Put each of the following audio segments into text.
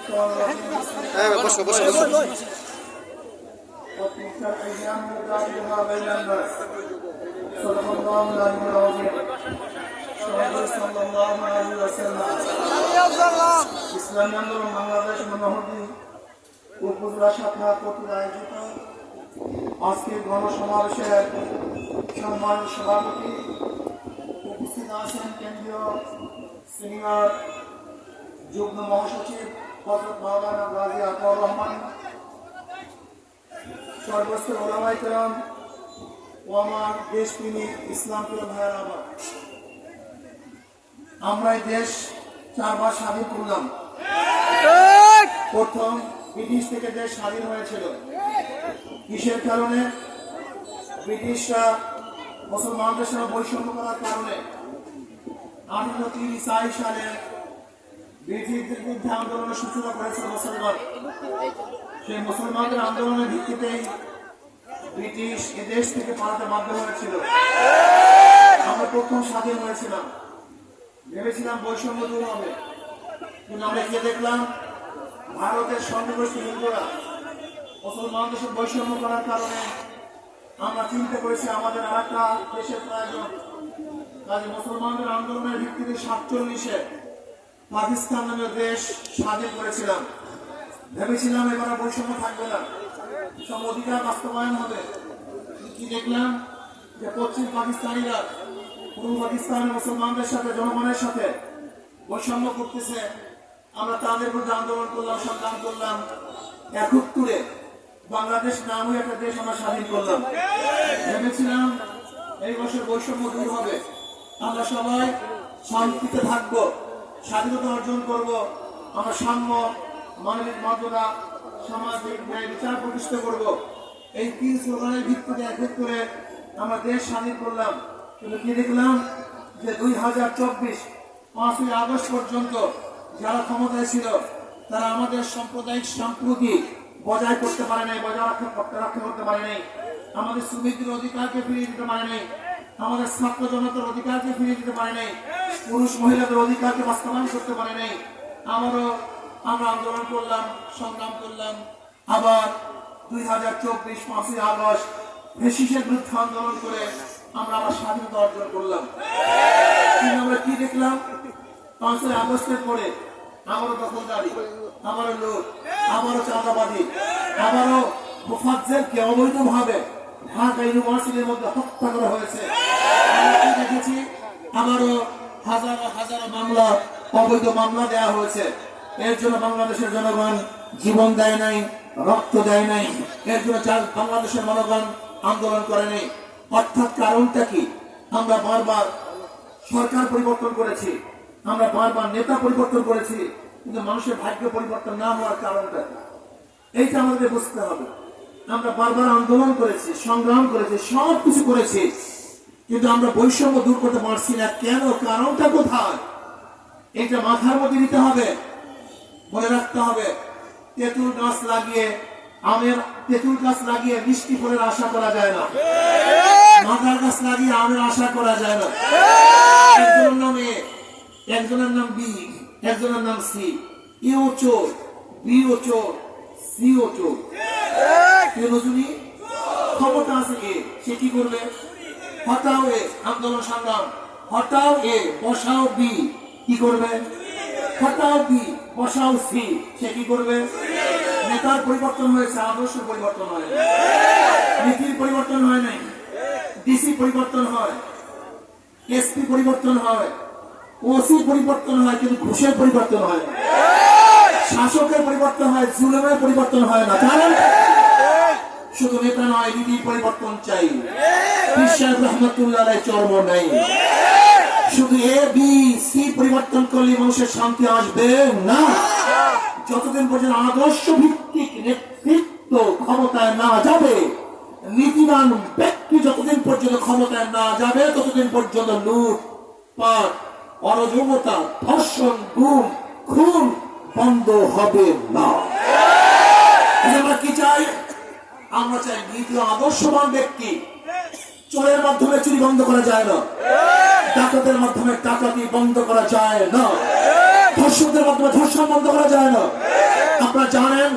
হ্যাঁ বসো বসো বসো। وتلك الأيام نداولها بين الناس صدق الله العلي العظيم صلى الله عليه وسلم ইসলামী আন্দোলন বাংলাদেশ মনোহরদী উপজেলা শাখা কর্তৃক আয়োজিত আজকের গণসমাবেশের সম্মানিত সভাপতি উপস্থিত আছেন কেন্দ্রীয় সিনিয়র যুগ্ম মহাসচিব হযরত মাওলানা গাজী আতাউর রহমান, সর্বস্তর ওলামায়ে কেরাম ও আমার দেশপ্রেমিক ইসলামপ্রিয় ভাইয়েরা, আমরা এই দেশ 4 বার স্বাধীন করলাম। প্রথম ব্রিটিশ থেকে দেশ স্বাধীন হয়েছিল কিসের কারণে? ব্রিটিশরা মুসলমানদের সঙ্গে বৈষম্য করার কারণে 1830 সালে ব্রিটিশদের বিরুদ্ধে আন্দোলনের সূচনা করেছিল মুসলমান। সেই মুসলমানদের আন্দোলনের ভিত্তিতেই ব্রিটিশ এদেশ থেকে পালাতে বাধ্য হয়েছিল। আমরা প্রথম স্বাধীন হয়েছিলাম, ভেবেছিলাম বৈষম্য দূর হবে, কিন্তু আমরা গিয়ে দেখলাম ভারতের সন্নিবেশী হিন্দুরা মুসলমানদের সাথে বৈষম্য করার কারণে আমরা চিন্তা করেছি আমাদের আর একটা দেশের প্রয়োজন। কাজে মুসলমানদের আন্দোলনের ভিত্তিতে 47-এ পাকিস্তান নামে দেশ স্বাধীন করেছিলাম। ভেবেছিলাম এবার বৈষম্য থাকবে না, সব অধিকার বাস্তবায়ন হবে। কি দেখলাম যে পশ্চিম পাকিস্তানিরা পূর্ব পাকিস্তানের মুসলমানদের সাথে, জনগণের সাথে বৈষম্য করতেছে। আমরা তাদের বিরুদ্ধে আন্দোলন করলাম, সংগ্রাম করলাম। 71-এ বাংলাদেশ নামে একটা দেশ আমরা স্বাধীন করলাম। ভেবেছিলাম এই বছর বৈষম্য দূর হবে, আমরা সবাই শান্তিতে থাকবো, স্বাধীনতা অর্জন করব, আমরা সাম্য, মানবিক মর্যাদা, সামাজিক ন্যায় বিচার প্রতিষ্ঠা করব। এই 3 স্লোগানের ভিত্তিতে এক করে আমরা দেশ স্বাধীন করলাম। কিন্তু কি দেখলাম যে 2024 5ই আগস্ট পর্যন্ত যারা ক্ষমতায় ছিল তারা আমাদের সাম্প্রদায়িক সম্প্রীতি বজায় করতে পারে নাই, বজায় রক্ষা করতে পারে নাই, আমাদের শ্রমিকদের অধিকারকে ফিরিয়ে দিতে পারে নাই, আমাদের ছাত্র জনতার অধিকারকে ফিরিয়ে দিতে পারে নাই, পুরুষ মহিলাদের অধিকারকে বাস্তবায়ন করতে পারে নাই। আমরা আন্দোলন করলাম, সংগ্রাম করলাম। আবার 2024 5ই আগস্ট ব্রিটিশের বিরুদ্ধে আন্দোলন করে আমরা আবার স্বাধীনতা অর্জন করলাম। কিন্তু আমরা কি দেখলাম? 5ই আগস্টের পরে আবারও দখলদারি, আবারও লুট, আবারও চাঁদাবাজি, আবারও মুফাজ্জলকে অবৈধভাবে ঢাকা ইউনিভার্সিটির মধ্যে হত্যা করা হয়েছে। আমরা কি দেখেছি? আবারও হাজার হাজার মামলা, অবৈধ মামলা দেওয়া হয়েছে। এর জন্য বাংলাদেশের জনগণ জীবন দেয় নাই, রক্ত দেয় নাই। এর জন্য বাংলাদেশের জনগণ আন্দোলন করে নাই। অর্থাৎ কারণটা কি? আমরা বারবার সরকার পরিবর্তন করেছি, আমরা বারবার নেতা পরিবর্তন করেছি, কিন্তু মানুষের ভাগ্য পরিবর্তন না হওয়ার কারণটা কি? এইটা আমাদের বুঝতে হবে। আমরা বারবার আন্দোলন করেছি, সংগ্রাম করেছি, সব কিছু করেছি, কিন্তু আমরা বৈষম্য দূর করতে পারছি না। কেন? কারণটা কোথায়? এটা মাথার মধ্যে দিতে হবে, মনে রাখতে হবে। তেঁতুল গাছ লাগিয়ে মিষ্টি ফলের আশা করা যায় না, মাথার গাছ লাগিয়ে আমের আশা করা যায় না। একজনের নাম এ, একজনের নাম বি, একজনের নাম সি। এও চোর, বিও চোর, সিও চোর। ক্ষমতা আছে এ, সে কি করবে? হটাও এ, আন্দোলন সংগ্রাম, হটাও এ, বসাও বি, কি করবে? হটাও বি, বসাও সি, সে কি করবে? নেতার পরিবর্তন হয়েছে, আদর্শের পরিবর্তন হয়, নীতির পরিবর্তন হয় নাই। ডিসি পরিবর্তন হয়, এসপি পরিবর্তন হয়, ওসি পরিবর্তন হয়, কিন্তু ঘুষের পরিবর্তন হয় না। শাসকের পরিবর্তন হয়, জুলুমের পরিবর্তন হয় না। কারণ শুধু নেতা নয়, নীতির পরিবর্তন চাই। বিশ্বাস রহমতুল্লাহ চর্ম নেই। শুধু এ বি সি পরিবর্তন করলে মানুষের শান্তি আসবে না। যতদিন পর্যন্ত আদর্শ ভিত্তিক নেতৃত্ব ক্ষমতায় না যাবে, নীতিবান ব্যক্তি যতদিন পর্যন্ত ক্ষমতায় না যাবে, ততদিন পর্যন্ত লুটপাট, অরাজকতা, ধর্ষণ, গুম, খুন বন্ধ হবে না। আমরা কি চাই? আমরা চাই নীতি আদর্শবান ব্যক্তি। চোরের মাধ্যমে চুরি বন্ধ করা যায় না, ডাকাতের মাধ্যমে ডাকাতি বন্ধ করা যায় না, ধর্ষকদের মাধ্যমে ধর্ষণ বন্ধ করা যায় না, আপনারা জানেন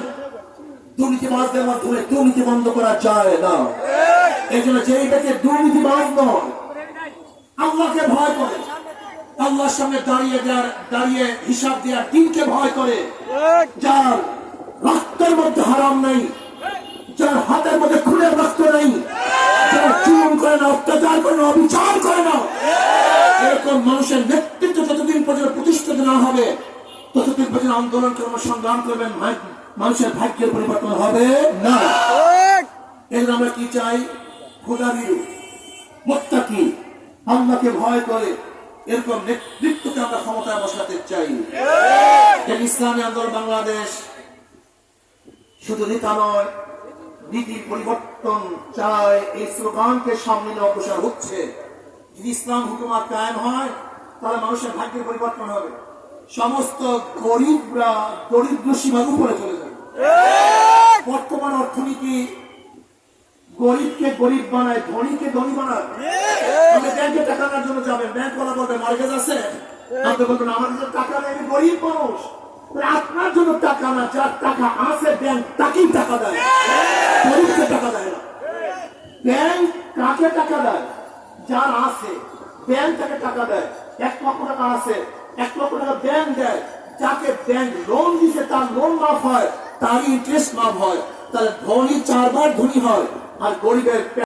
দুর্নীতিবাজদের মাধ্যমে দুর্নীতি বন্ধ করা যায় না। এই জন্য যেই ব্যক্তি দুর্নীতিবাজ নয়, আল্লাহকে ভয় করে, আল্লাহর সামনে দাঁড়িয়ে হিসাব দেওয়ার দিনকে ভয় করে, যার রক্তের মধ্যে হারাম নেই, যার হাতের মধ্যে খুনের রক্ত নেই, যারা চুন করে না, অত্যাচার করে না, অবিচার করে না, এরকম মানুষের নেতৃত্ব যতদিন পর্যন্ত প্রতিষ্ঠিত না হবে ততদিন পর্যন্ত আন্দোলন করবেন, সংগ্রাম করবেন, মানুষের ভাগ্যের পরিবর্তন হবে না। এর আমরা কি চাই? খোদাভীরু, মুত্তাকি, আল্লাহকে ভয় করে এরকম নেতৃত্বকে আমরা ক্ষমতায় বসাতে চাই। ইসলামী আন্দোলন বাংলাদেশ শুধু নেতা নয়, নীতি পরিবর্তন চায়, এই স্লোগানকে সামনে নিয়ে অগ্রসর হচ্ছে। যদি ইসলাম হুকুমত কায়েম হয় তাহলে মানুষের ভাগ্যের পরিবর্তন হবে, সমস্ত গরিবরা দরিদ্র সীমার উপরে চলে যাবে। বর্তমান অর্থনীতি গরিবকে গরিব বানায়, ধনীকে ধনী বানায়। আপনি ব্যাংকে টাকা আনার জন্য যাবেন, ব্যাংক ওয়ালা বলবে মর্গেজ আছে, আপনি বলবেন আমার কাছে টাকা নেই, আমি গরিব মানুষ। আপনার জন্য টাকা না, যার টাকা আছে ব্যাংক তাকেই টাকা দেয়, গরিবকে টাকা দেয় না। ব্যাংক কাকে টাকা দেয়? যার আছে, ব্যাংক তাকে টাকা দেয়। 1 লক্ষ টাকা আছে, 1 লক্ষ টাকা ব্যাংক দেয়। যাকে ব্যাংক লোন দিছে তার লোন মাফ হয়, তারই ইন্টারেস্ট মাফ হয়। তাহলে ধনী 4 বার ধনী হয়, আর গরিবের